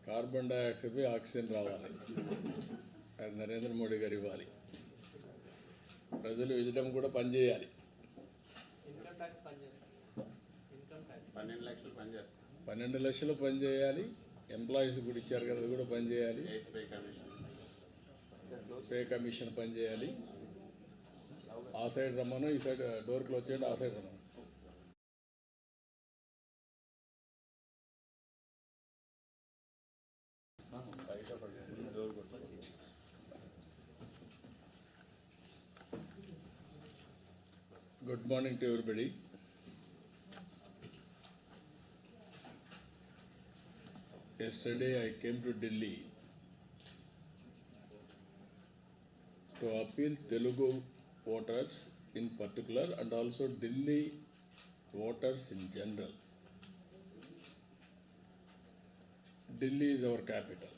Carbon dioxide పోయి oxygen రావాలి. అది నరేంద్ర మోడీ గారు ఇవ్వాలి. ప్రజలు విజటం కూడా పనిచేయాలి. 12 లక్షలు పనిచేయాలి. ఎంప్లాయీస్ కూడా ఇచ్చారు కదా, అది కూడా పనిచేయాలి. పే కమిషన్ పనిచేయాలి. ఆ సైడ్ రమ్మను, ఈ సైడ్ డోర్ క్లోజ్ చేయండి, ఆ సైడ్ రమ్మను. Good morning to everybody. Yesterday I came to Delhi to appeal Telugu voters in particular and also Delhi voters in general. Delhi is our capital.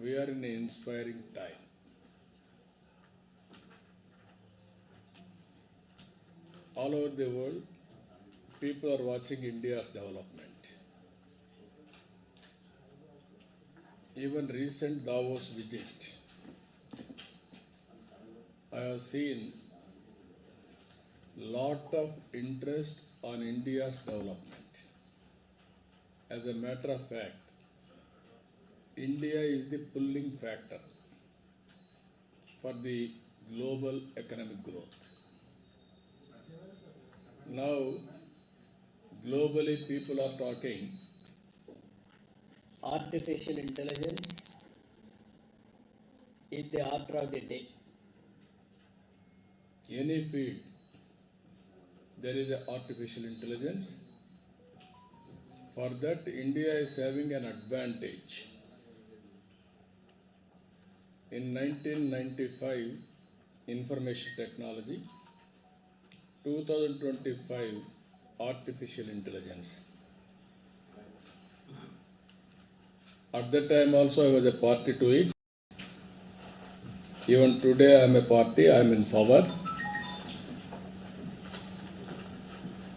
We are in an inspiring time. All over the world, people are watching India's development. Even recent Davos visit, I have seen lot of interest on India's development. As a matter of fact, India is the pulling factor for the global economic growth. Now, globally people are talking artificial intelligence is the order of the day. Any field, there is an artificial intelligence. For that, India is having an advantage. In 1995, information technology, 2025, artificial intelligence. At that time also I was a party to it. Even today I am a party, I am in power.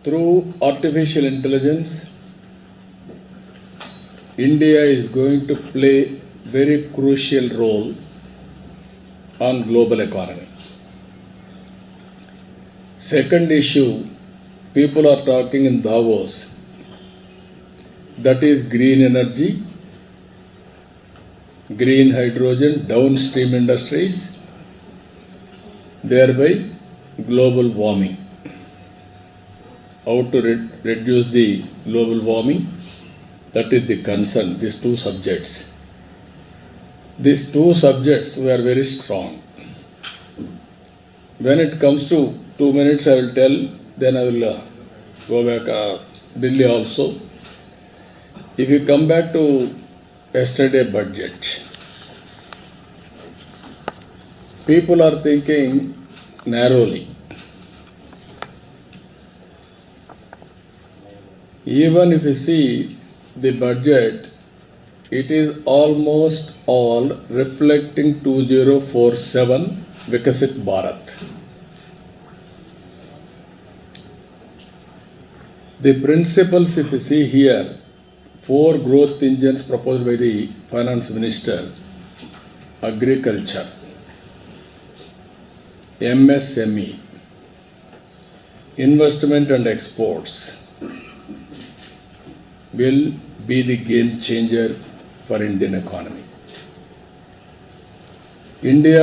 Through artificial intelligence, India is going to play very crucial role on global economy. Second issue, people are talking in Davos, that is green energy, green hydrogen, downstream industries, thereby global warming. How to reduce the global warming, that is the concern, these two subjects. These two subjects were very strong. When it comes to 2 minutes I will tell, then I will go back Delhi also. If you come back to yesterday budget, people are thinking narrowly. Even if you see the budget, it is almost all reflecting 2047 Vikasit Bharat. The principles, if you see here, 4 growth engines proposed by the finance minister: agriculture, MSME, investment and exports will be the game changer for Indian economy. India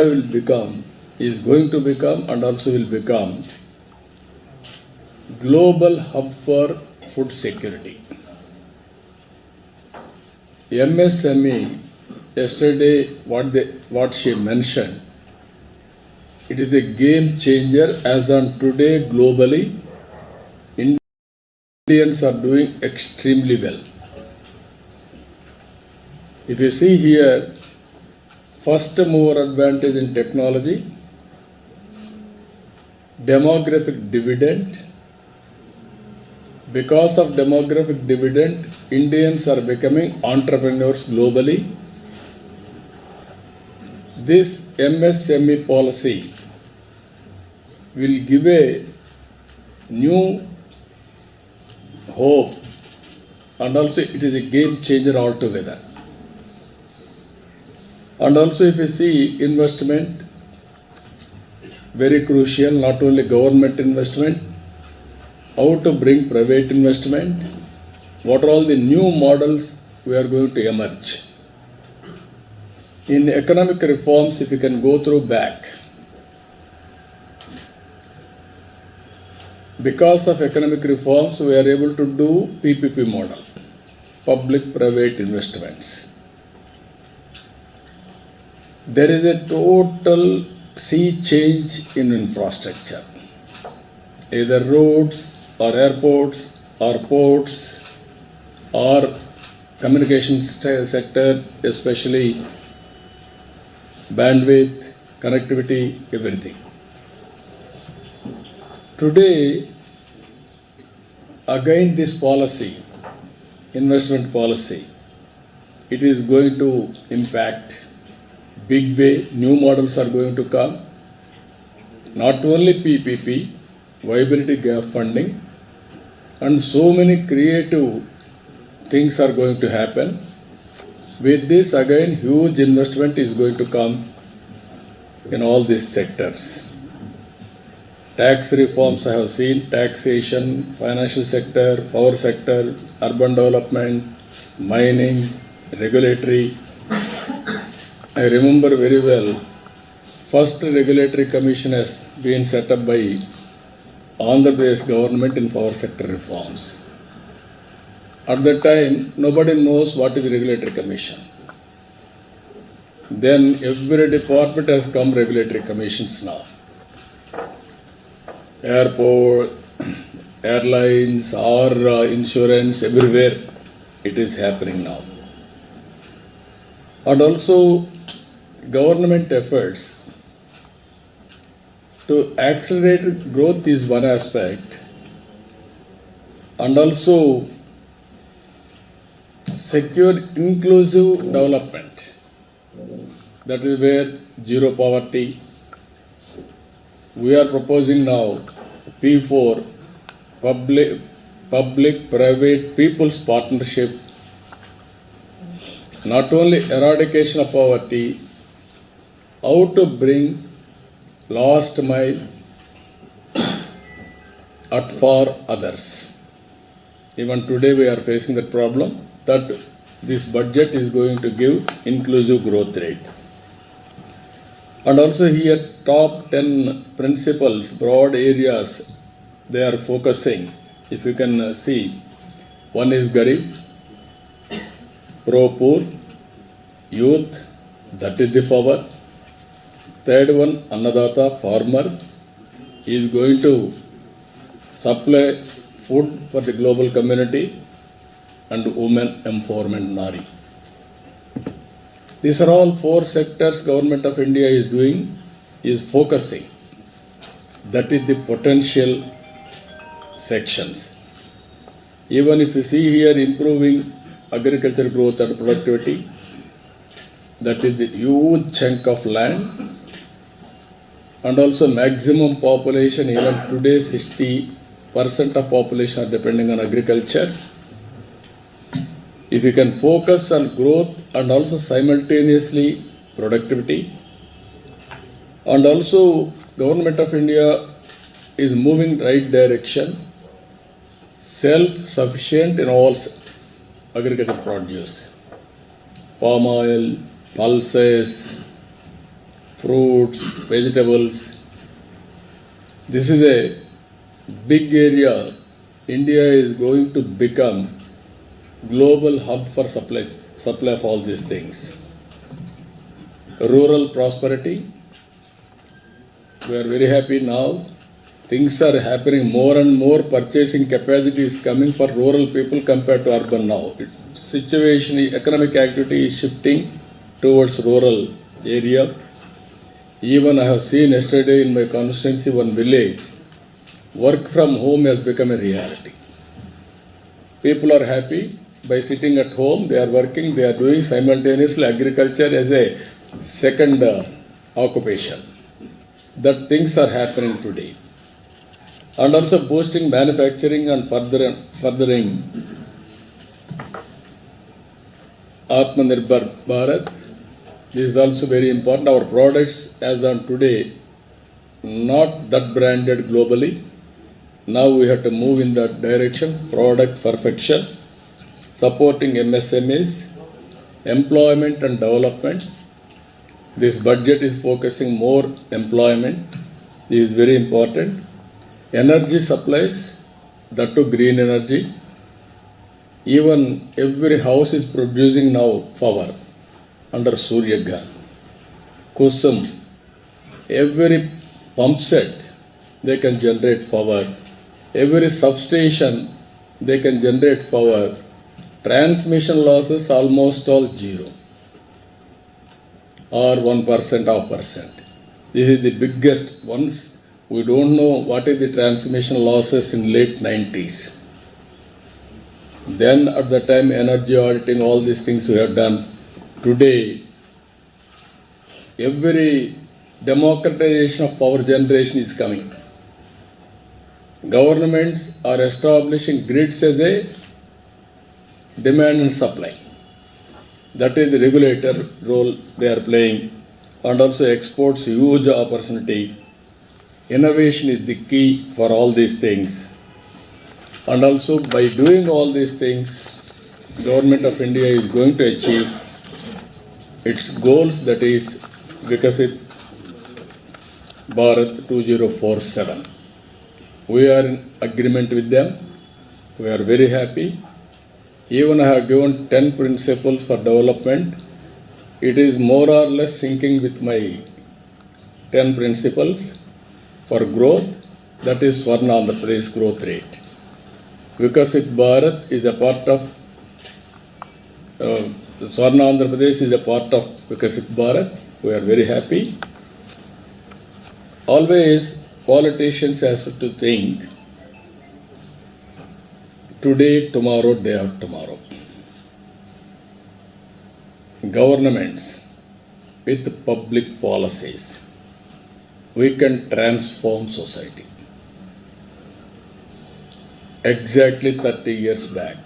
is going to become and also will become global hub for food security. MSME, yesterday what she mentioned, it is a game changer. As on today globally, Indians are doing extremely well. If you see here, first mover advantage in technology, demographic dividend. Because of demographic dividend, Indians are becoming entrepreneurs globally. This MSME policy will give a new hope and also it is a game changer altogether. And also if you see investment, very crucial, not only government investment, how to bring private investment, what are all the new models we are going to emerge. In economic reforms, if you can go through back, because of economic reforms, we are able to do PPP model, public-private investments. There is a total sea change in infrastructure, either roads or airports or ports or communication sector, especially bandwidth, connectivity, everything. Today, again this policy, investment policy, it is going to impact big way. New models are going to come. Not only PPP, viability gap funding, and so many creative things are going to happen. With this, again, huge investment is going to come in all these sectors. Tax reforms I have seen, taxation, financial sector, power sector, urban development, mining, regulatory. I remember very well, first regulatory commission has been set up by Andhra Pradesh government in power sector reforms. At that time, nobody knows what is regulatory commission. Then every department has come regulatory commissions now. Airport, airlines, or insurance, everywhere it is happening now. And also government efforts to accelerate growth is one aspect, and also secure inclusive development. That is where zero poverty. We are proposing now P4, public-private people's partnership, not only eradication of poverty, how to bring last mile at for others. Even today we are facing that problem, that this budget is going to give inclusive growth rate. And also here top 10 principles, broad areas they are focusing. If you can see, one is Garib, pro-poor, youth, that is the power. Third one, Annadata, farmer, is going to supply food for the global community, and women empowerment, Nari. These are all four sectors government of India is doing, is focusing. That is the potential sections. Even if you see here improving agriculture growth and productivity, that is the huge chunk of land, and also maximum population, even today 60% of population are depending on agriculture. If you can focus on growth and also simultaneously productivity, and also government of India is moving right direction, self-sufficient in all agricultural produce, palm oil, pulses, fruits, vegetables. This is a big area. India is going to become global hub for supply of all these things. Rural prosperity, we are very happy now. Things are happening more and more. Purchasing capacity is coming for rural people compared to urban now. Situation, economic activity is shifting towards rural area. Even I have seen yesterday in my constituency, one village, work from home has become a reality. People are happy by sitting at home, they are working, they are doing simultaneously agriculture as a second occupation. That things are happening today. And also boosting manufacturing and furthering Atmanirbhar Bharat. This is also very important. Our products as on today, not that branded globally. Now we have to move in that direction, product perfection, supporting MSMEs, employment and development. This budget is focusing more employment. This is very important. Energy supplies, that too green energy. Even every house is producing now power under Surya Ghar. Kusum, every pump set, they can generate power. Every substation, they can generate power. Transmission losses almost all zero or 1%, 0.5%. This is the biggest ones. We don't know what is the transmission losses in late 90s. Then at the time energy auditing, all these things we have done. Today, every democratization of power generation is coming. Governments are establishing grids as a demand and supply. That is the regulator role they are playing, and also exports huge opportunity. Innovation is the key for all these things. And also by doing all these things, Government of India is going to achieve its goals, that is Vikasit Bharat 2047. We are in agreement with them. We are very happy. Even I have given 10 principles for development. It is more or less syncing with my 10 principles for growth. That is Swarna Andhra Pradesh growth rate. Vikasit Bharat is a part of Swarna Andhra Pradesh is a part of Vikasit Bharat. We are very happy. Always politicians have to think today, tomorrow, day after tomorrow. Governments with public policies, we can transform society. Exactly 30 years back,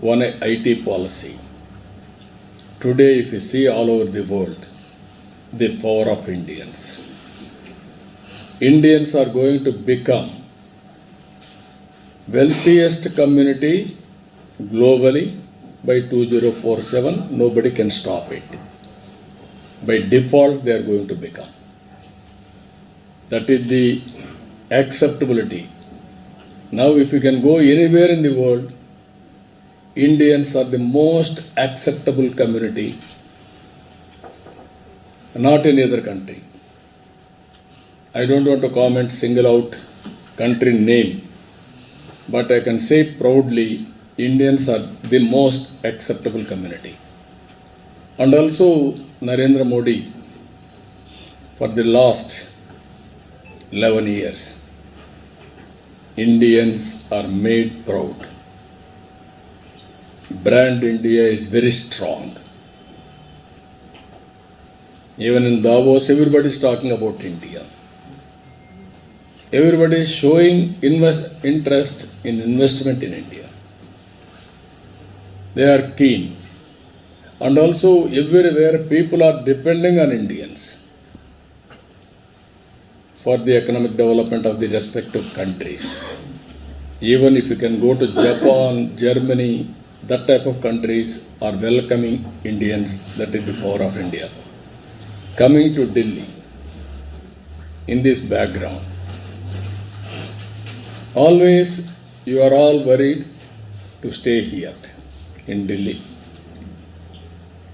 one IT policy. Today, if you see all over the world, the power of Indians. Indians are going to become wealthiest community globally by 2047. Nobody can stop it. By default, they are going to become. That is the acceptability. Now, if you can go anywhere in the world, Indians are the most acceptable community, not any other country. I don't want to comment, single out country name, but I can say proudly, Indians are the most acceptable community. And also Narendra Modi, for the last 11 years, Indians are made proud. Brand India is very strong. Even in Davos, everybody is talking about India. Everybody is showing interest in investment in India. They are keen. And also everywhere people are depending on Indians for the economic development of the respective countries. Even if you can go to Japan, Germany, that type of countries are welcoming Indians. That is the power of India. Coming to Delhi, in this background, always you are all worried to stay here in Delhi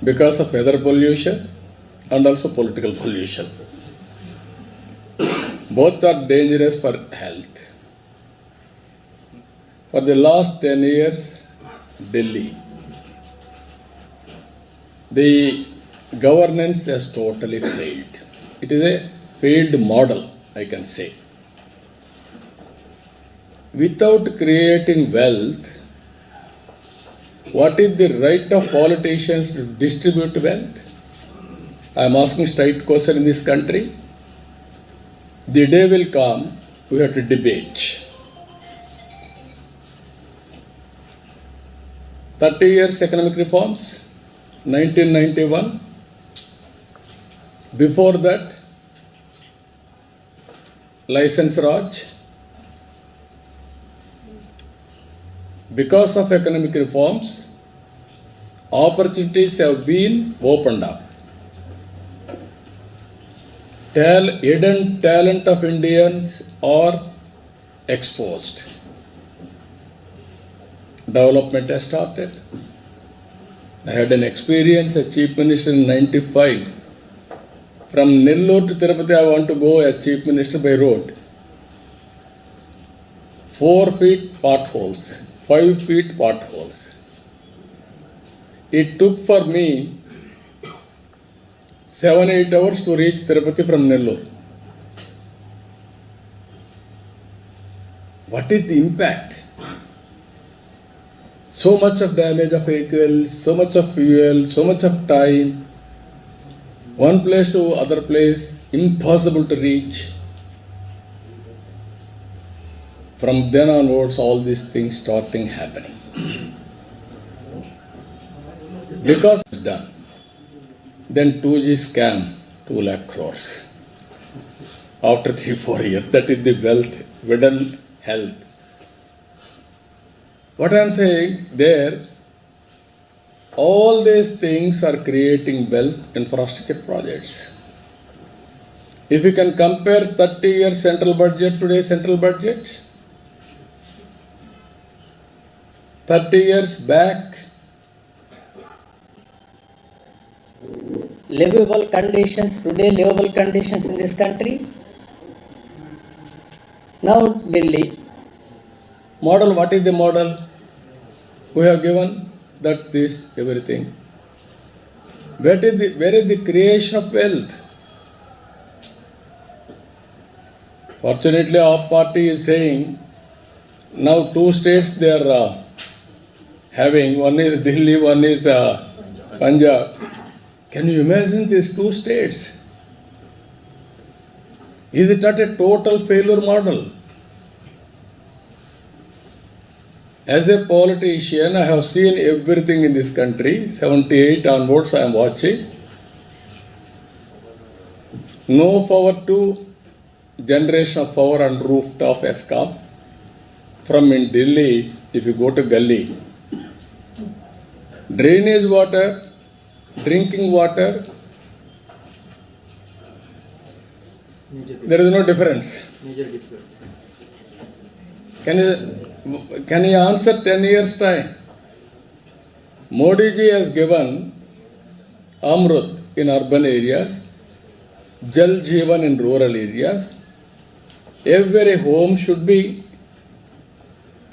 because of weather pollution and also political pollution. Both are dangerous for health. For the last 10 years, Delhi, the governance has totally failed. It is a failed model, I can say. Without creating wealth, what is the right of politicians to distribute wealth? I am asking straight question in this country. The day will come, we have to debate. 30 years economic reforms, 1991. Before that, license Raj. Because of economic reforms, opportunities have been opened up. Hidden talent of Indians are exposed. Development has started. I had an experience as Chief Minister in 95. From Nellore to Tirupati, I want to go as Chief Minister by road. 4 feet potholes, 5 feet potholes. It took for me 7-8 hours to reach Tirupati from Nellore. What is the impact? So much of damage of vehicles, so much of fuel, so much of time. One place to other place, impossible to reach. From then onwards, all these things starting happening. Because it's done. Then 2G scam, 2 lakh crores. After 3-4 years, that is the wealth, hidden health. What I am saying there, all these things are creating wealth infrastructure projects. If you can compare 30 years central budget, today's central budget, 30 years back, livable conditions, today livable conditions in this country. Now Delhi. Model, what is the model? We have given that this everything. Where is the creation of wealth? Fortunately, our party is saying now 2 states they are having. One is Delhi, one is Punjab. Can you imagine these 2 states? Is it not a total failure model? As a politician, I have seen everything in this country. 78 onwards, I am watching. No power to generation of power on rooftop ESCOM. From in Delhi, if you go to Gully, drainage water, drinking water, there is no difference. Can you answer 10 years' time? Modi ji has given Amrut in urban areas, Jal Jeevan in rural areas. Every home should be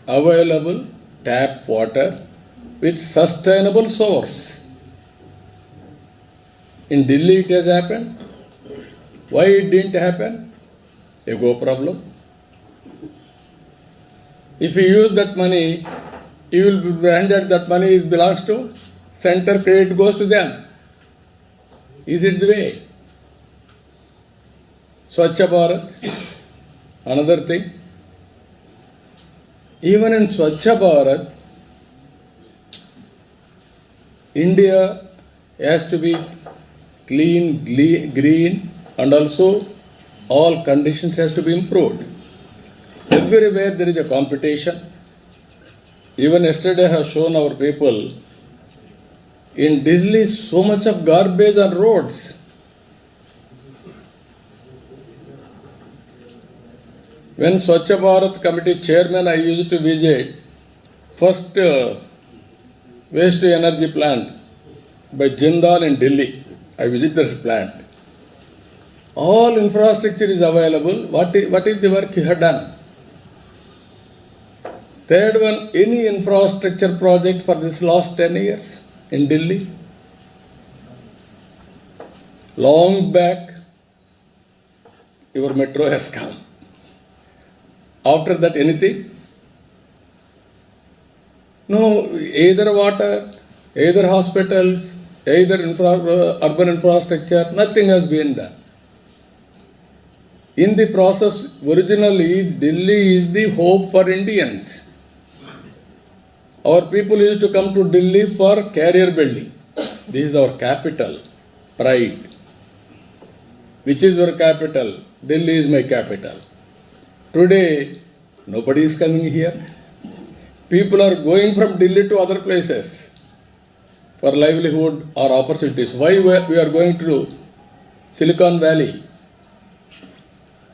available tap water with sustainable source. In Delhi it has happened. Why it didn't happen? Ego problem. If you use that money, you will be branded that money belongs to center, credit goes to them. Is it the way? Swachha Bharat, another thing. Even in Swachha Bharat, India has to be clean, green, and also all conditions has to be improved. Everywhere there is a competition. Even yesterday I have shown our people, in Delhi so much of garbage on roads. When Swachha Bharat Committee chairman, I used to visit first waste to energy plant by Jindal in Delhi. I visited the plant. All infrastructure is available. What is the work you have done? Third one, any infrastructure project for this last 10 years in Delhi? Long back, your metro has come. After that, anything? No, either water, either hospitals, either urban infrastructure, nothing has been done. In the process, originally, Delhi is the hope for Indians. Our people used to come to Delhi for career building. This is our capital, pride. Which is your capital? Delhi is my capital. Today, nobody is coming here. People are going from Delhi to other places for livelihood or opportunities. Why we are going to Silicon Valley?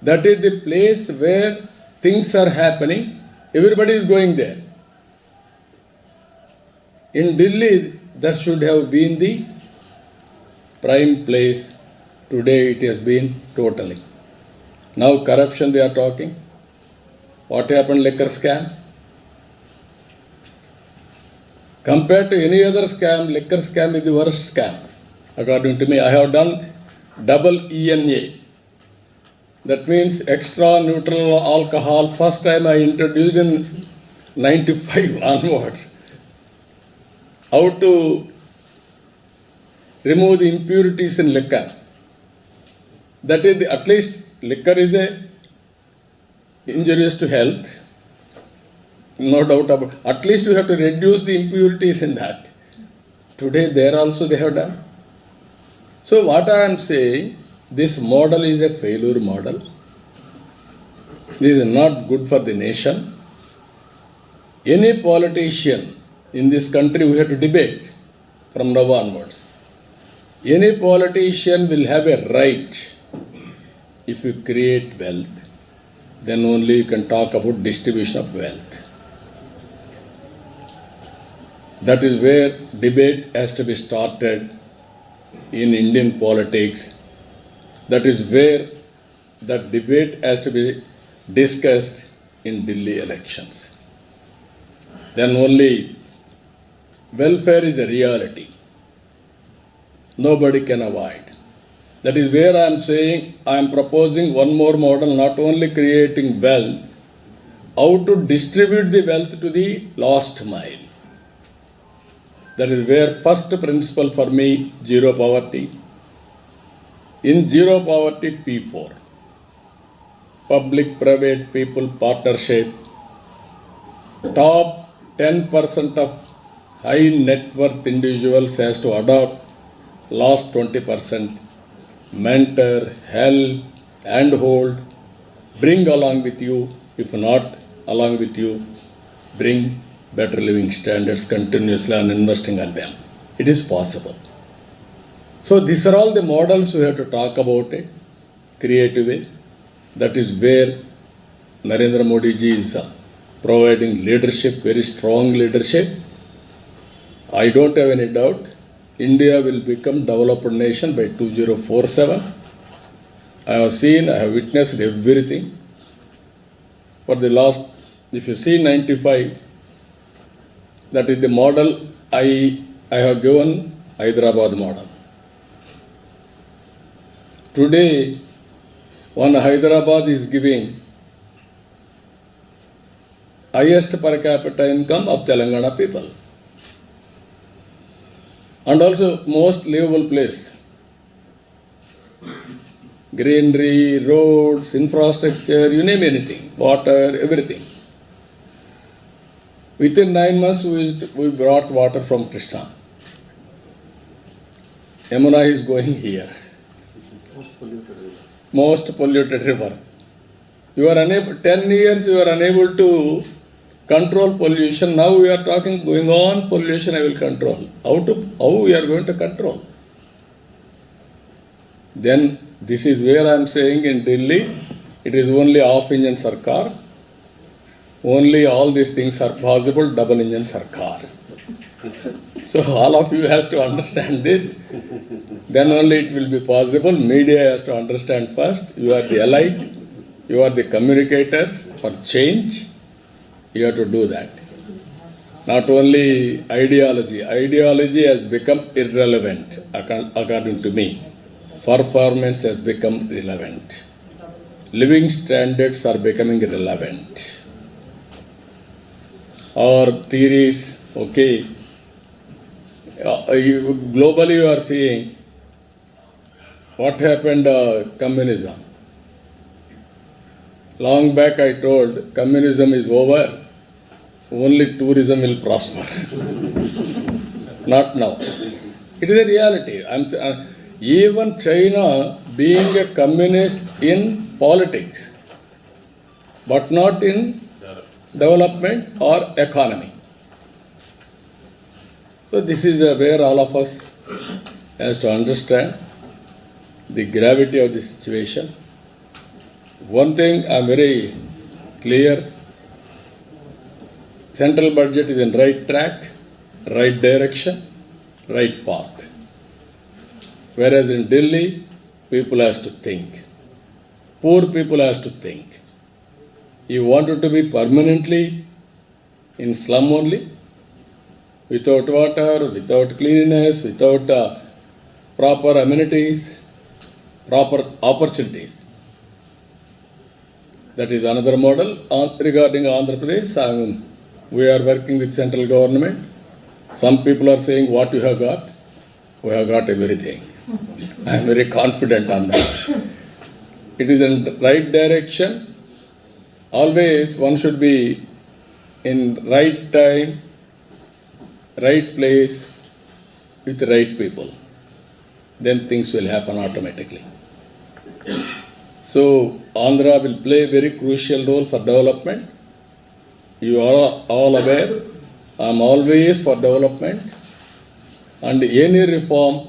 That is the place where things are happening. Everybody is going there. In Delhi, that should have been the prime place. Today it has been totally. Now corruption they are talking. What happened, liquor scam? Compared to any other scam, liquor scam is the worst scam. According to me, I have done double ENA. That means extra neutral alcohol. First time I introduced in 95 onwards. How to remove the impurities in liquor. That is, at least liquor is injurious to health. No doubt about it. At least you have to reduce the impurities in that. Today there also they have done. So what I am saying, this model is a failure model. This is not good for the nation. Any politician in this country, we have to debate from now onwards. Any politician will have a right, if you create wealth, then only you can talk about distribution of wealth. That is where debate has to be started in Indian politics. That is where that debate has to be discussed in Delhi elections. Then only welfare is a reality. Nobody can avoid. That is where I am saying I am proposing one more model, not only creating wealth, how to distribute the wealth to the last mile. That is where first principle for me, zero poverty. In zero poverty, P4. Public, private, people partnership. Top 10% of high net worth individuals has to adopt last 20%. Mentor, help, handhold, bring along with you. If not along with you, bring better living standards continuously and investing on them. It is possible. So these are all the models we have to talk about it, creative way. That is where Narendra Modi ji is providing leadership, very strong leadership. I don't have any doubt India will become developed nation by 2047. I have seen, I have witnessed everything. For the last, if you see 95, that is the model I have given, Hyderabad model. Today, one Hyderabad is giving highest per capita income of Telangana people. And also most livable place. Greenery, roads, infrastructure, you name anything, water, everything. Within 9 months, we brought water from Krishna. Yamuna is going here. Most polluted river. You are unable, 10 years you are unable to control pollution. Now we are talking, going on pollution I will control. How we are going to control? Then this is where I am saying in Delhi, it is only half-engine sarkar. Only all these things are possible, double-engine sarkar. So all of you have to understand this. Then only it will be possible. Media has to understand first. You are the elite. You are the communicators for change. You have to do that. Not only ideology. Ideology has become irrelevant, according to me. Performance has become relevant. Living standards are becoming relevant. Our theories, okay. Globally you are seeing what happened communism. Long back I told communism is over. only tourism will prosper. Not now. It is a reality. Even China being a communist in politics, but not in development or economy. So this is where all of us has to understand the gravity of the situation. One thing I am very clear, central budget is in right track, right direction, right path. Whereas in Delhi, people has to think. Poor people has to think. You wanted to be permanently in slum only, without water, without cleanliness, without proper amenities, proper opportunities. That is another model. Regarding Andhra Pradesh, we are working with central government. Some people are saying, what you have got? We have got everything. I am very confident on that. It is in the right direction. Always one should be in right time, right place, with right people. Then things will happen automatically. So Andhra will play a very crucial role for development. You are all aware, I am always for development, and any reform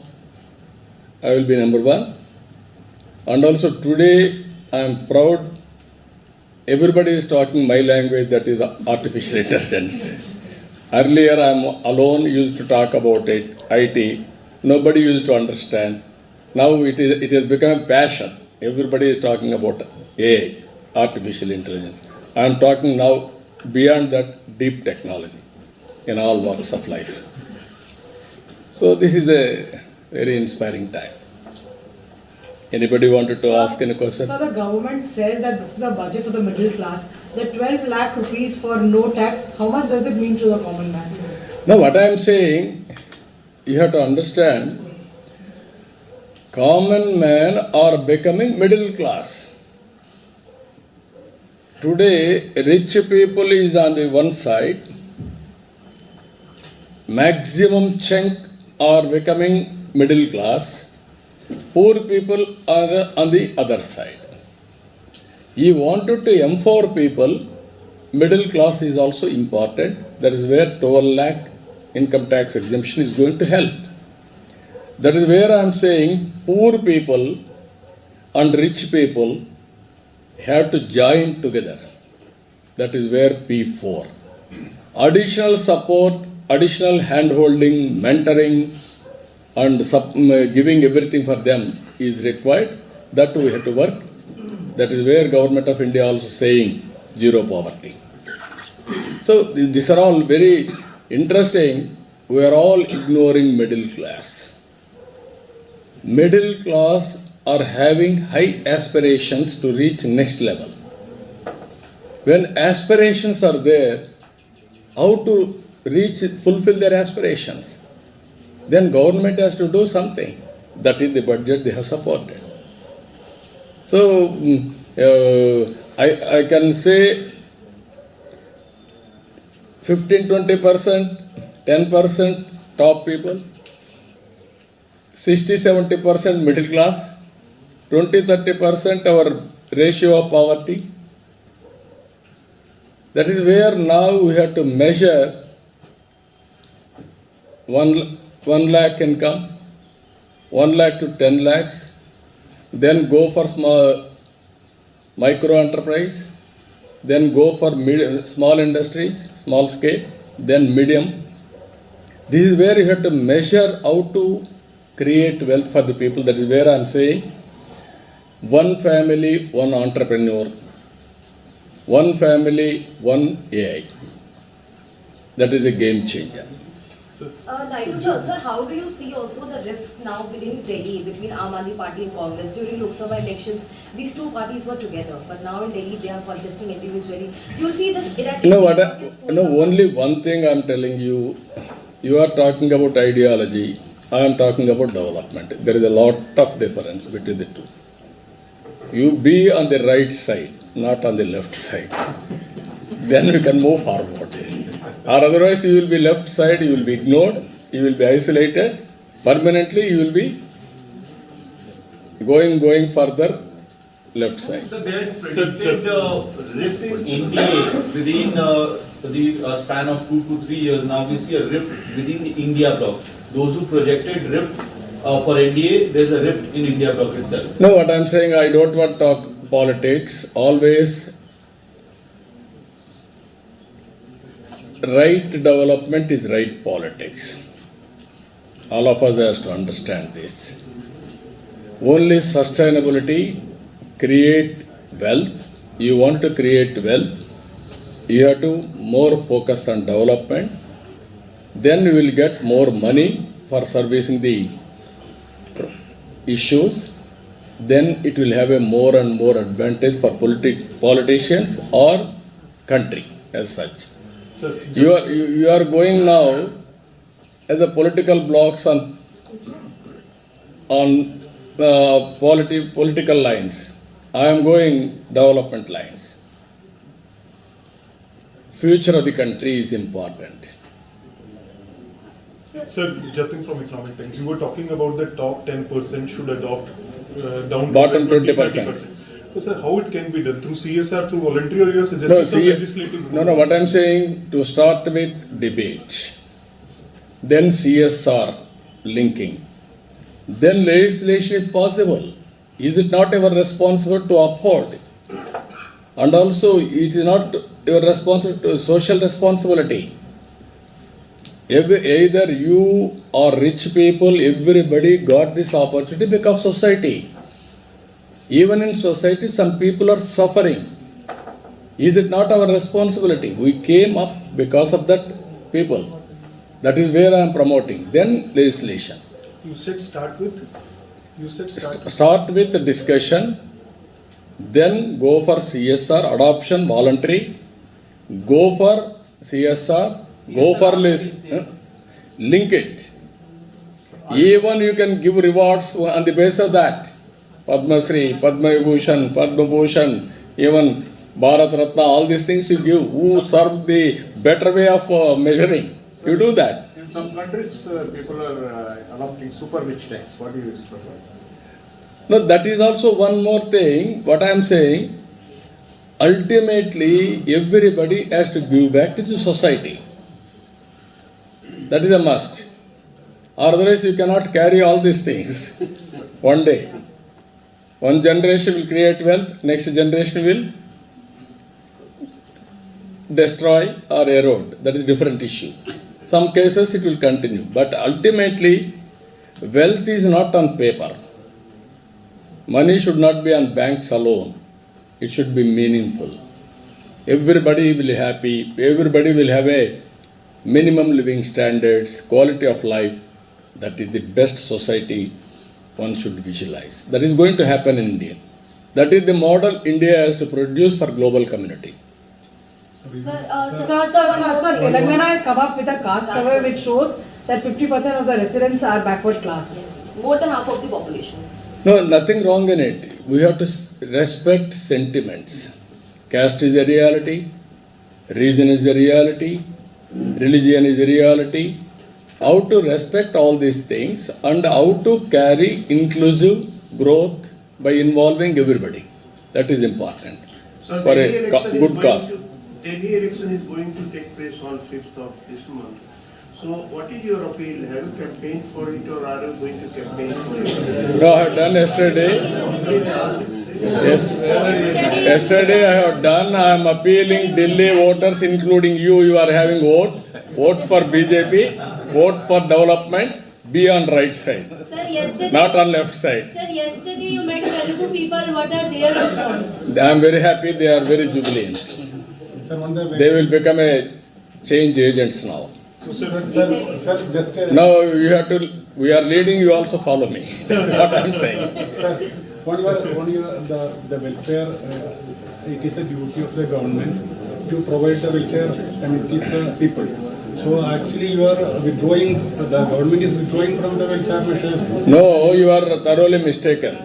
I will be number one. And also today I am proud, everybody is talking my language, that is artificial intelligence. Earlier I am alone, used to talk about it, IT, nobody used to understand. Now it has become a passion. Everybody is talking about AI, artificial intelligence. I am talking now beyond that, deep technology in all walks of life. So this is a very inspiring time. Anybody wanted to ask any question? So the government says that this is a budget for the middle class. The 12 lakh rupees for no tax, how much does it mean to the common man? Now what I am saying, you have to understand, common men are becoming middle class. Today, rich people is on the one side, maximum chunk are becoming middle class, poor people are on the other side. He wanted to empower people, middle class is also important. That is where 12 lakh income tax exemption is going to help. That is where I am saying poor people and rich people have to join together. That is where P4. Additional support, additional hand-holding, mentoring, and giving everything for them is required. That we have to work. That is where Government of India also saying zero poverty. So these are all very interesting. We are all ignoring middle class. Middle class are having high aspirations to reach next level. When aspirations are there, how to fulfill their aspirations? Then government has to do something. That is the budget they have supported. So I can say 15-20%, 10% top people, 60-70% middle class, 20-30% our ratio of poverty. That is where now we have to measure 1 lakh income, 1 lakh to 10 lakhs, then go for micro enterprise, then go for small industries, small scale, then medium. This is where you have to measure how to create wealth for the people. That is where I am saying one family, one entrepreneur, one family, one AI. That is a game changer. Naidu sir, how do you see also the rift now within Delhi between Aam Aadmi Party and Congress? During Lok Sabha elections, these two parties were together, but now in Delhi they are contesting individually. You see that only one thing I am telling you. You are talking about ideology. I am talking about development. There is a lot of difference between the two. You be on the right side, not on the left side. Then we can move forward. Or otherwise you will be left side, you will be ignored, you will be isolated. Permanently you will be going further left side. So they had predicted rift in India within the span of 2 to 3 years. Now we see a rift within the India bloc. Those who projected rift for NDA, there's a rift in India bloc itself. No, what I'm saying, I don't want to talk politics. Always right development is right politics. All of us has to understand this. Only sustainability create wealth. You want to create wealth, you have to more focus on development. Then you will get more money for servicing the issues. Then it will have a more and more advantage for politicians or country as such. So, You are going now as a political blocks on political lines. I am going development lines. Future of the country is important. Sir, jumping from economic times, you were talking about the top 10% should adopt down to Bottom 20, 20%. 30%. So, sir, how it can be done? Through CSR, through voluntary, or you are suggesting some legislative? No, what I'm saying, to start with debate, then CSR linking, then legislation if possible. Is it not our responsibility to uphold? And also, it is not your responsibility, social responsibility. Either you or rich people, everybody got this opportunity because of society. Even in society, some people are suffering. Is it not our responsibility? We came up because of that people. That is where I am promoting. Then legislation. You said start with? You said start. Start with the discussion, then go for CSR, adoption, voluntary, go for CSR, go for link it. Even you can give rewards on the basis of that. Padma Shri, Padma Vibhushan, Padma Bhushan, even Bharat Ratna, all these things you give. Who serve the better way of measuring? You do that. In some countries, people are adopting super rich tax. What do you prefer? No, that is also one more thing. What I am saying, ultimately, everybody has to give back to the society. That is a must. Otherwise, you cannot carry all these things one day. One generation will create wealth, next generation will destroy or erode. That is a different issue. Some cases it will continue. But ultimately, wealth is not on paper. Money should not be on banks alone. It should be meaningful. Everybody will be happy. Everybody will have a minimum living standards, quality of life. That is the best society one should visualize. That is going to happen in India. That is the model India has to produce for global community. Sir, Telangana has come up with a caste survey which shows that 50% of the residents are backward class. More than half of the population. No, nothing wrong in it. We have to respect sentiments. Caste is a reality, region is a reality, religion is a reality. How to respect all these things and how to carry inclusive growth by involving everybody. That is important So for a good cause. Delhi election is going to take place on 5th of this month. So what is your appeal? Have you campaigned for it or are you going to campaign for it? No, I have done yesterday. Yesterday I have done. I am appealing Delhi voters, including you. You are having vote. Vote for BJP. Vote for development. Be on right side, Sir, yesterday, not on left side. Sir, yesterday you met Telugu people. What are their response? I am very happy. They are very jubilant. They will become a change agents now. So, sir, Sir, just Now you have to. We are leading. You also follow me. What I am saying. sir, the welfare, it is a duty of the government to provide the welfare amenities to the people. So actually you are withdrawing, the government is withdrawing from the welfare measures. No, you are thoroughly mistaken.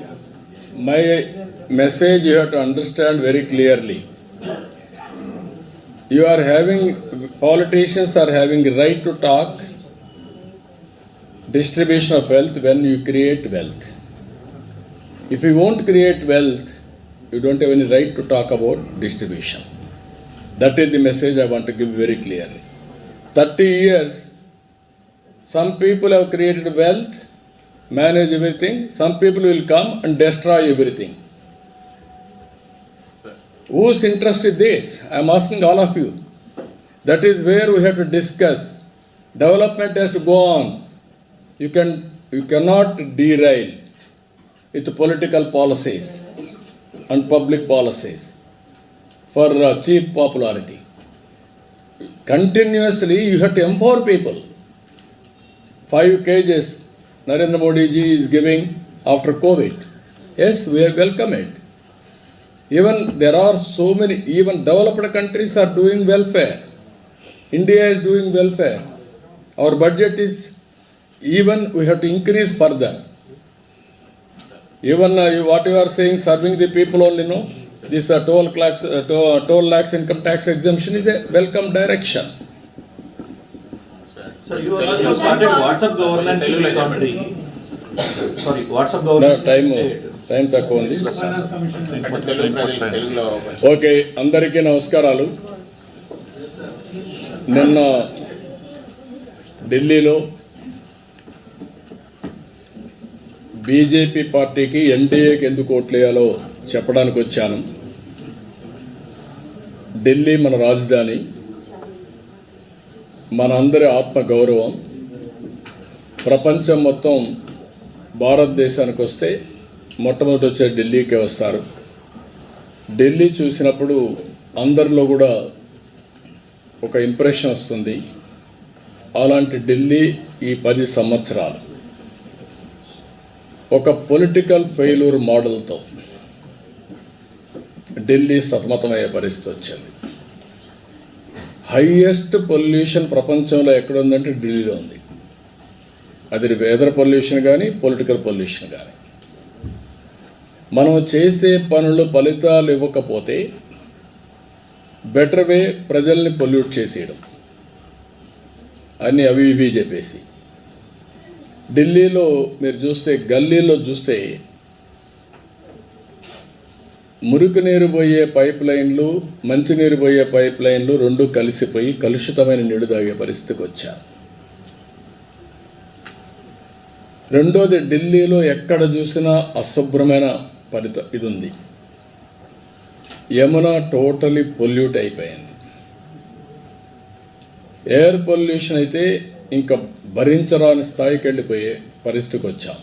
My message you have to understand very clearly. you are having, politicians are having right to talk distribution of wealth when you create wealth. If you won't create wealth, you don't have any right to talk about distribution. That is the message I want to give very clearly. 30 years, some people have created wealth, manage everything. Some people will come and destroy everything. Whose interest is this? I am asking all of you. That is where we have to discuss. Development has to go on. You cannot derail with political policies and public policies for cheap popularity. Continuously, you have to empower people. 5 kgs Narendra Modi ji is giving after COVID. Yes, we have welcomed it. Even there are so many, even developed countries are doing welfare. India is doing welfare. Our budget is, even we have to increase further. Even what you are saying, serving the people only, no? This toll lakhs income tax exemption is a welcome direction. Sir, you also started WhatsApp governance in the country. Sorry, WhatsApp governance. Time తక్కువ ఉంది. Okay, అందరికీ నమస్కారాలు. నిన్న ఢిల్లీలో BJP పార్టీకి ఎన్డీఏకి ఎందుకు ఓట్లేయాలో చెప్పడానికి వచ్చాను. ఢిల్లీ మన రాజధాని, మన అందరి ఆత్మ గౌరవం. ప్రపంచం మొత్తం భారతదేశానికి వస్తే మొట్టమొదటి వచ్చే ఢిల్లీకే వస్తారు. ఢిల్లీ చూసినప్పుడు అందరిలో కూడా ఒక ఇంప్రెషన్ వస్తుంది. అలాంటి ఢిల్లీ ఈ 10 సంవత్సరాలు ఒక పొలిటికల్ ఫెయిల్యూర్ మోడల్తో ఢిల్లీ సతమతమయ్యే పరిస్థితి వచ్చింది. హైయెస్ట్ పొల్యూషన్ ప్రపంచంలో ఎక్కడుందంటే ఢిల్లీలో ఉంది. అది వెదర్ పొల్యూషన్ కానీ పొలిటికల్ పొల్యూషన్ కానీ. మనం చేసే పనులు ఫలితాలు ఇవ్వకపోతే బెటర్ వే ప్రజల్ని పొల్యూట్ చేసేయడం, అన్నీ అవి ఇవి చెప్పేసి. ఢిల్లీలో మీరు చూస్తే, గల్లీలో చూస్తే మురికి నీరు పోయే పైప్ లైన్లు, మంచినీరు పోయే పైప్ లైన్లు రెండు కలిసిపోయి కలుషితమైన నీరు తాగే పరిస్థితికి వచ్చారు. రెండోది, ఢిల్లీలో ఎక్కడ చూసినా అశుభ్రమైన ఇది ఉంది. యమున టోటలీ పొల్యూట్ అయిపోయింది. ఎయిర్ పొల్యూషన్ అయితే ఇంకా భరించరాని స్థాయికి వెళ్ళిపోయే పరిస్థితికి వచ్చాం.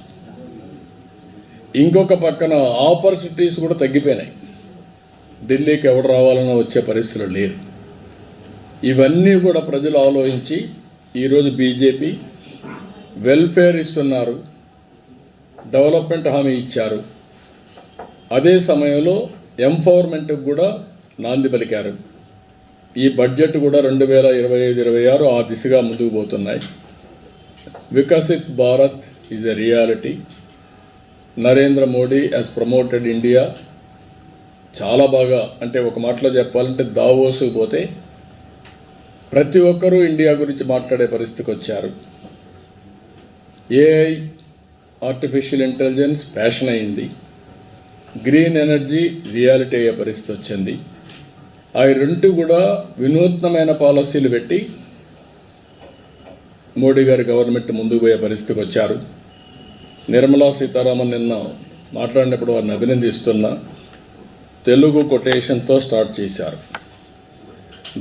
ఇంకొక పక్కన ఆపర్చునిటీస్ కూడా తగ్గిపోయినాయి. ఢిల్లీకి ఎవడు రావాలన్నా వచ్చే పరిస్థితులు లేరు. ఇవన్నీ కూడా ప్రజలు ఆలోచించి ఈరోజు బీజేపీ వెల్ఫేర్ ఇస్తున్నారు, డెవలప్మెంట్ హామీ ఇచ్చారు. అదే సమయంలో ఎంపవర్మెంట్కి కూడా నాంది పలికారు. ఈ బడ్జెట్ కూడా 2025-26 ఆ దిశగా ముందుకు పోతున్నాయి. Viksit Bharat is a reality. Narendra Modi has promoted India. చాలా బాగా, అంటే ఒక మాటలో చెప్పాలంటే దావోసుకు పోతే ప్రతి ఒక్కరూ ఇండియా గురించి మాట్లాడే పరిస్థితికి వచ్చారు. ఏఐ, ఆర్టిఫిషియల్ ఇంటెలిజెన్స్ ఫ్యాషన్ అయింది. గ్రీన్ ఎనర్జీ రియాలిటీ అయ్యే పరిస్థితి వచ్చింది. అవి రెండు కూడా వినూత్నమైన పాలసీలు పెట్టి మోడీ గారి గవర్నమెంట్ ముందుకు పోయే పరిస్థితికి వచ్చారు. నిర్మలా సీతారామన్ నిన్న మాట్లాడినప్పుడు వారిని అభినందిస్తున్నా. తెలుగు కొటేషన్తో స్టార్ట్ చేశారు.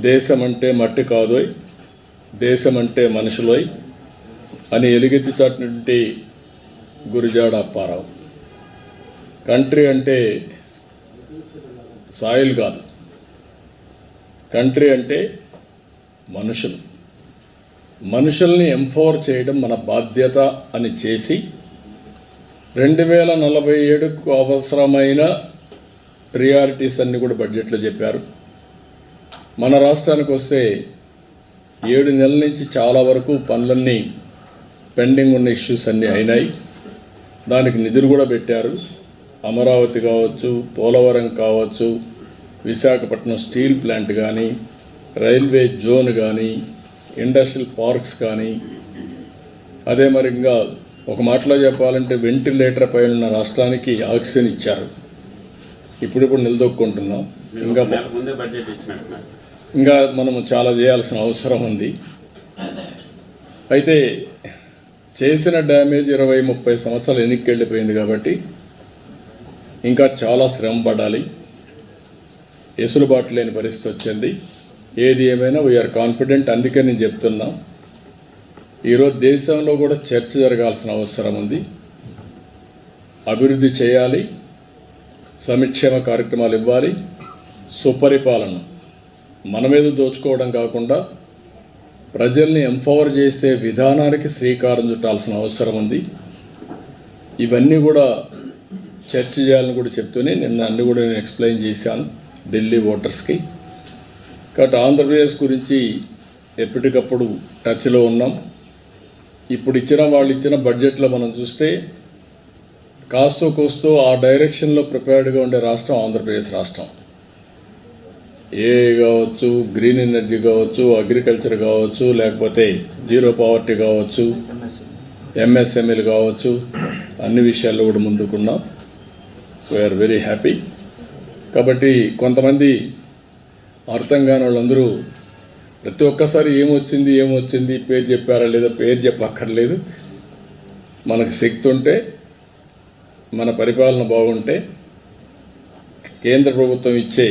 దేశం అంటే మట్టి కాదోయ్, దేశం అంటే మనుషులోయ్ అని ఎలుగెత్తి చాటినటువంటి గురిజాడ అప్పారావు. కంట్రీ అంటే సాయిల్ కాదు, కంట్రీ అంటే మనుషులు. మనుషుల్ని ఎంపవర్ చేయడం మన బాధ్యత అని చేసి 2047కు అవసరమైన ప్రియారిటీస్ అన్నీ కూడా బడ్జెట్లో చెప్పారు. మన రాష్ట్రానికి వస్తే 7 నెలల నుంచి చాలా వరకు పనులన్నీ పెండింగ్ ఉన్న ఇష్యూస్ అన్నీ అయినాయి. దానికి నిధులు కూడా పెట్టారు. అమరావతి కావచ్చు, పోలవరం కావచ్చు, విశాఖపట్నం స్టీల్ ప్లాంట్ కానీ, రైల్వే జోన్ కానీ ఇండస్ట్రియల్ పార్క్స్ కానీ అదే మరి ఇంకా ఒక మాటలో చెప్పాలంటే వెంటిలేటర్ పైన ఉన్న రాష్ట్రానికి ఆక్సిజన్ ఇచ్చారు. ఇప్పుడు నిలదొక్కుంటున్నాం. ఇంకా మనము చాలా చేయాల్సిన అవసరం ఉంది. అయితే చేసిన డ్యామేజ్ 20-30 సంవత్సరాలు వెనక్కి వెళ్ళిపోయింది కాబట్టి ఇంకా చాలా శ్రమ పడాలి. ఎసులుబాటు లేని పరిస్థితి వచ్చింది. ఏది ఏమైనా వీఆర్ కాన్ఫిడెంట్. అందుకే నేను చెప్తున్నా, ఈరోజు దేశంలో కూడా చర్చ జరగాల్సిన అవసరం ఉంది. అభివృద్ధి చేయాలి, సంక్షేమ కార్యక్రమాలు ఇవ్వాలి, సుపరిపాలన మన మీద దోచుకోవడం కాకుండా ప్రజల్ని ఎంపవర్ చేసే విధానానికి శ్రీకారం చుట్టాల్సిన అవసరం ఉంది. ఇవన్నీ కూడా చర్చ చేయాలని కూడా చెప్తూనే నిన్న అన్ని కూడా నేను ఎక్స్ప్లెయిన్ చేశాను ఢిల్లీ ఓటర్స్కి. కాబట్టి ఆంధ్రప్రదేశ్ గురించి ఎప్పటికప్పుడు టచ్లో ఉన్నాం. ఇప్పుడు వాళ్ళు ఇచ్చిన బడ్జెట్లో మనం చూస్తే కాస్తో కోస్తో ఆ డైరెక్షన్లో ప్రిపేర్డ్గా ఉండే రాష్ట్రం ఆంధ్రప్రదేశ్ రాష్ట్రం. ఏ కావచ్చు, గ్రీన్ ఎనర్జీ కావచ్చు, అగ్రికల్చర్ కావచ్చు, లేకపోతే జీరో పావర్టీ కావచ్చు, ఎంఎస్ఎంఈలు కావచ్చు, అన్ని విషయాల్లో కూడా ముందుకున్నాం. We are very happy. కాబట్టి కొంతమంది అర్థం కాని వాళ్ళందరూ ప్రతి ఒక్కసారి ఏమొచ్చింది పేరు చెప్పారా లేదా, పేరు చెప్పక్కర్లేదు. మనకు శక్తి ఉంటే, మన పరిపాలన బాగుంటే, కేంద్ర ప్రభుత్వం ఇచ్చే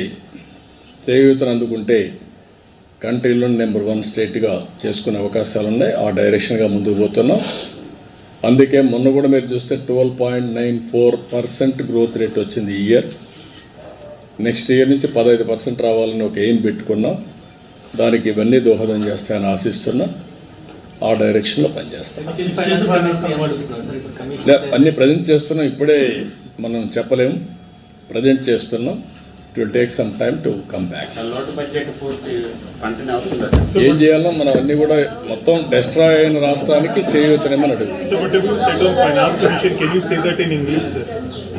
చేయూతను అందుకుంటే కంట్రీలో నెంబర్ 1 స్టేట్గా చేసుకునే అవకాశాలు ఉన్నాయి. ఆ డైరెక్షన్గా ముందుకు పోతున్నాం. అందుకే మొన్న కూడా మీరు చూస్తే 12.94% గ్రోత్ రేట్ వచ్చింది ఈ ఇయర్. నెక్స్ట్ ఇయర్ నుంచి 15% రావాలని ఒక ఎయిమ్ పెట్టుకున్నాం. దానికి ఇవన్నీ దోహదం చేస్తాయని ఆశిస్తున్నా. ఆ డైరెక్షన్లో పనిచేస్తాం. అన్నీ ప్రజెంట్ చేస్తున్నాం. ఇప్పుడే మనం చెప్పలేము, ప్రజెంట్ చేస్తున్నాం. It will take some time to come back. ఏం చేయాలో మనం అన్నీ కూడా మొత్తం డిస్ట్రాయ్ అయిన రాష్ట్రానికి చేయూతనేమని అడుగుతుంది. So but if you said on finance commission, can you say that in English, sir?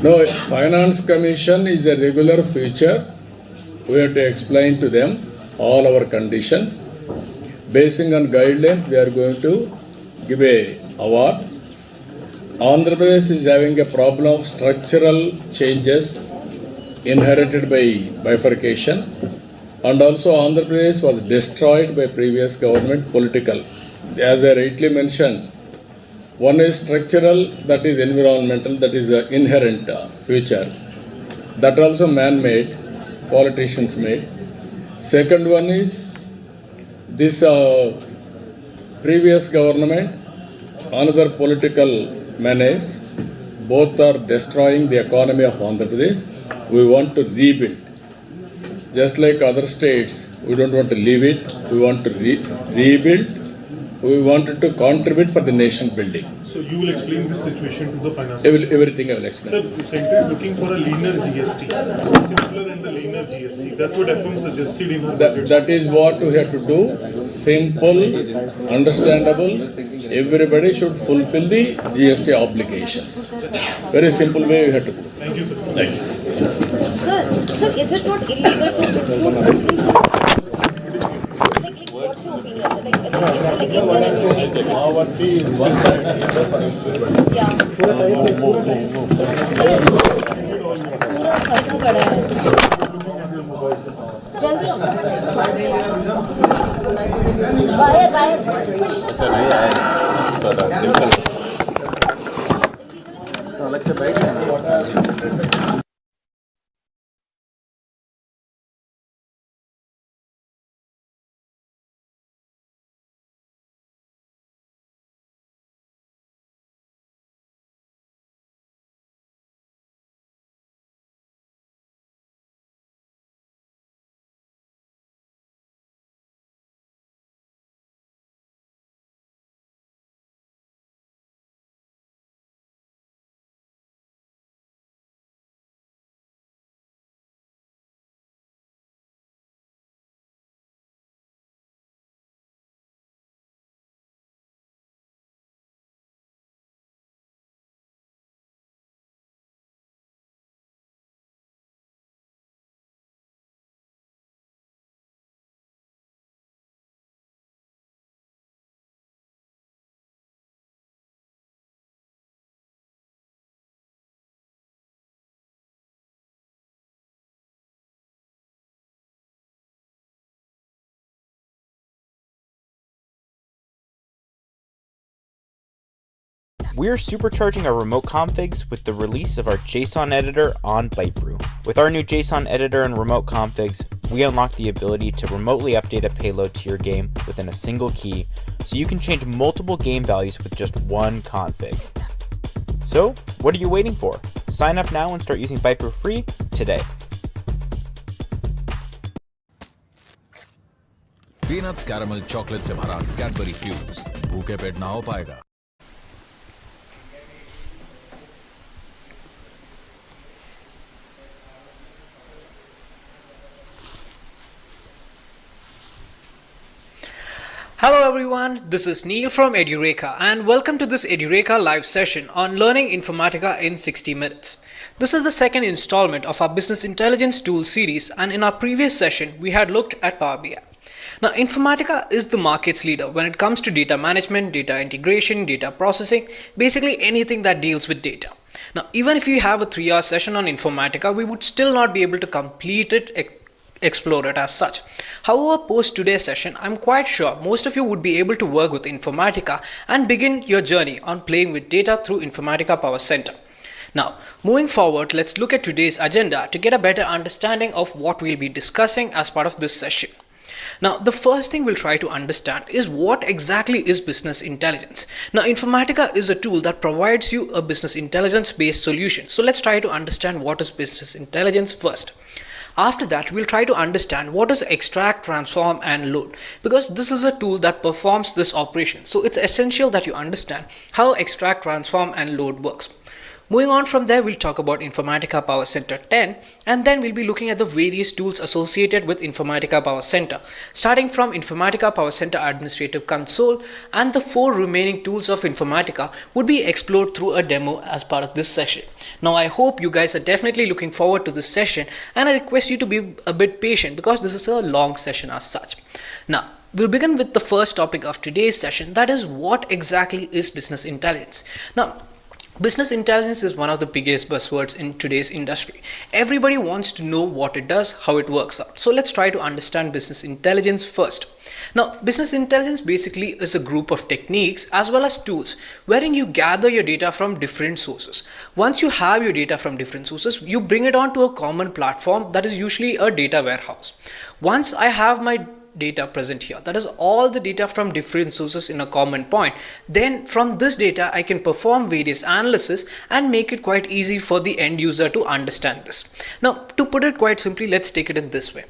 No, finance commission is a regular feature. We have to explain to them all our condition. Basing on guidelines, we are going to give a award. Andhra Pradesh is having a problem of structural changes inherited by bifurcation, and also Andhra Pradesh was destroyed by previous government political. As I rightly mentioned, one is structural, that is environmental, that is the inherent feature. That also man-made, politicians made. Second one is this previous government, another political menace. Both are destroying the economy of Andhra Pradesh. We want to rebuild. Just like other states, we don't want to leave it. We want to rebuild. We wanted to contribute for the nation building. So you will explain this situation to the finance. Everything I will explain. Sir, the center is looking for a leaner GST, simpler and a leaner GST. That's what FM suggested in her budget. That is what we have to do. Simple, understandable. Everybody should fulfill the GST obligations. Very simple way we have to do. Thank you, sir. Thank you. Sir, is it not illegal to include Muslims? Like, what's your opinion? Like if there yeah. पूरा फसल पड़ा है. जल्दी बाहर We're supercharging our remote configs with the release of our JSON editor on Bytebrew. With our new JSON editor and remote configs, we unlock the ability to remotely update a payload to your game within a single key, so you can change multiple game values with just one config. So, what are you waiting for? Sign up now and start using Bytebrew free today. Peanuts caramel chocolate से भरा Cadbury fuse भूखे पेट ना हो पाएगा. Hello everyone, this is Neil from Edureka and welcome to this Edureka live session on learning Informatica in 60 minutes. This is the second installment of our business intelligence tool series, and in our previous session we had looked at Power BI. Now Informatica is the market's leader when it comes to data management, data integration, data processing, basically anything that deals with data. Now even if you have a 3-hour session on Informatica, we would still not be able to complete it, explore it as such. However, post today's session, I'm quite sure most of you would be able to work with Informatica and begin your journey on playing with data through Informatica Power Center. Now, moving forward, let's look at today's agenda to get a better understanding of what we'll be discussing as part of this session. Now, the first thing we'll try to understand is what exactly is business intelligence. Now, Informatica is a tool that provides you a business intelligence based solution. So let's try to understand what is business intelligence first. After that, we'll try to understand what is extract, transform and load, because this is a tool that performs this operation. So it's essential that you understand how extract, transform and load works. Moving on from there, we'll talk about Informatica Power Center 10, and then we'll be looking at the various tools associated with Informatica Power Center, starting from Informatica Power Center Administrative Console, and the 4 remaining tools of Informatica would be explored through a demo as part of this session. Now I hope you guys are definitely looking forward to this session, and I request you to be a bit patient because this is a long session as such. Now we'll begin with the first topic of today's session, that is what exactly is business intelligence. Now business intelligence is one of the biggest buzzwords in today's industry. Everybody wants to know what it does, how it works out. So let's try to understand business intelligence first. Now, business intelligence basically is a group of techniques as well as tools wherein you gather your data from different sources. Once you have your data from different sources, you bring it onto a common platform that is usually a data warehouse. Once I have my data present here, that is all the data from different sources in a common point, then from this data I can perform various analysis and make it quite easy for the end user to understand this. Now to put it quite simply, let's take it in this way.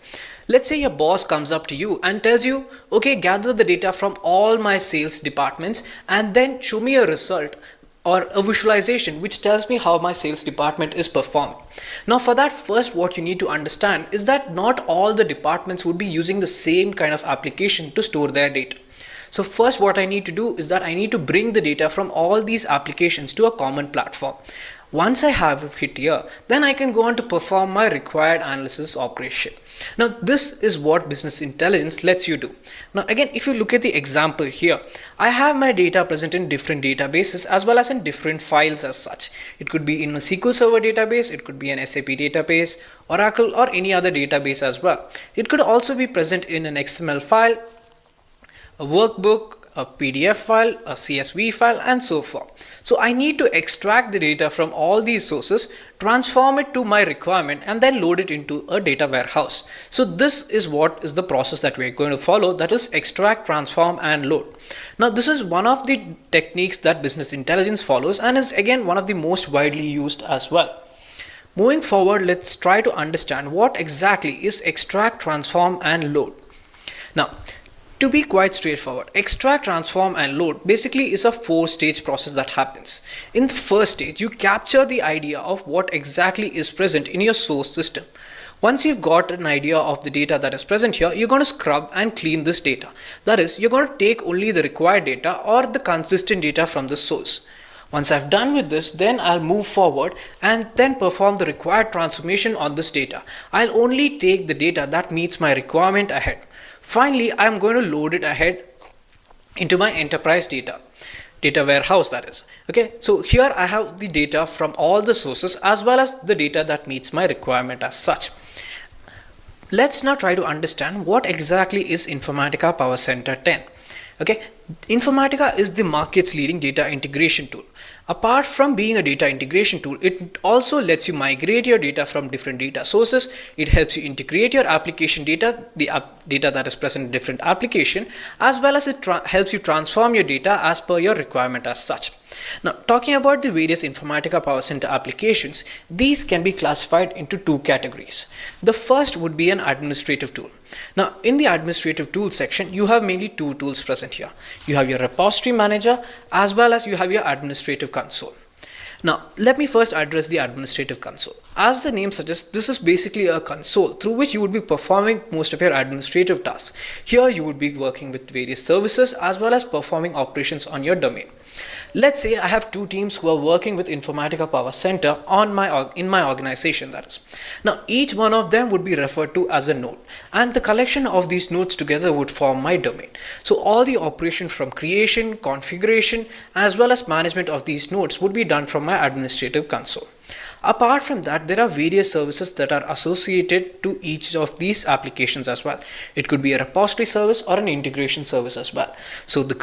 Let's say your boss comes up to you and tells you, okay, gather the data from all my sales departments and then show me a result or a visualization which tells me how my sales department is performing. Now for that, first what you need to understand is that not all the departments would be using the same kind of application to store their data. So first what I need to do is that I need to bring the data from all these applications to a common platform. Once I have it here, then I can go on to perform my required analysis operation. Now this is what business intelligence lets you do. Now again, if you look at the example here, I have my data present in different databases as well as in different files as such. It could be in a SQL Server database, it could be an SAP database, Oracle or any other database as well. It could also be present in an XML file, a workbook, a PDF file, a CSV file and so forth. So I need to extract the data from all these sources, transform it to my requirement and then load it into a data warehouse. So this is what is the process that we're going to follow, that is extract, transform and load. Now this is one of the techniques that business intelligence follows and is again one of the most widely used as well. Moving forward, let's try to understand what exactly is extract, transform and load. Now to be quite straightforward, extract, transform and load basically is a 4-stage process that happens. In the first stage, you capture the idea of what exactly is present in your source system. Once you've got an idea of the data that is present here, you're going to scrub and clean this data. That is, you're going to take only the required data or the consistent data from the source. Once I've done with this, then I'll move forward and then perform the required transformation on this data. I'll only take the data that meets my requirement ahead. Finally, I'm going to load it ahead into my enterprise data warehouse, that is. Okay, so here I have the data from all the sources as well as the data that meets my requirement as such. Let's now try to understand what exactly is Informatica Power Center 10. Okay, Informatica is the market's leading data integration tool. Apart from being a data integration tool, it also lets you migrate your data from different data sources. It helps you integrate your application data, the data that is present in different application, as well as it helps you transform your data as per your requirement as such. Now, talking about the various Informatica Power Center applications, these can be classified into two categories. The first would be an administrative tool. Now, in the administrative tools section, you have mainly two tools present here. You have your repository manager as well as you have your administrative console. Now, let me first address the administrative console. As the name suggests, this is basically a console through which you would be performing most of your administrative tasks. Here, you would be working with various services as well as performing operations on your domain. Let's say I have two teams who are working with Informatica Power Center in my organization, that is. Now, each one of them would be referred to as a node, and the collection of these nodes together would form my domain. So all the operation from creation, configuration, as well as management of these nodes would be done from my administrative console. Apart from that, there are various services that are associated to each of these applications as well. It could be a repository service or an integration service as well. So the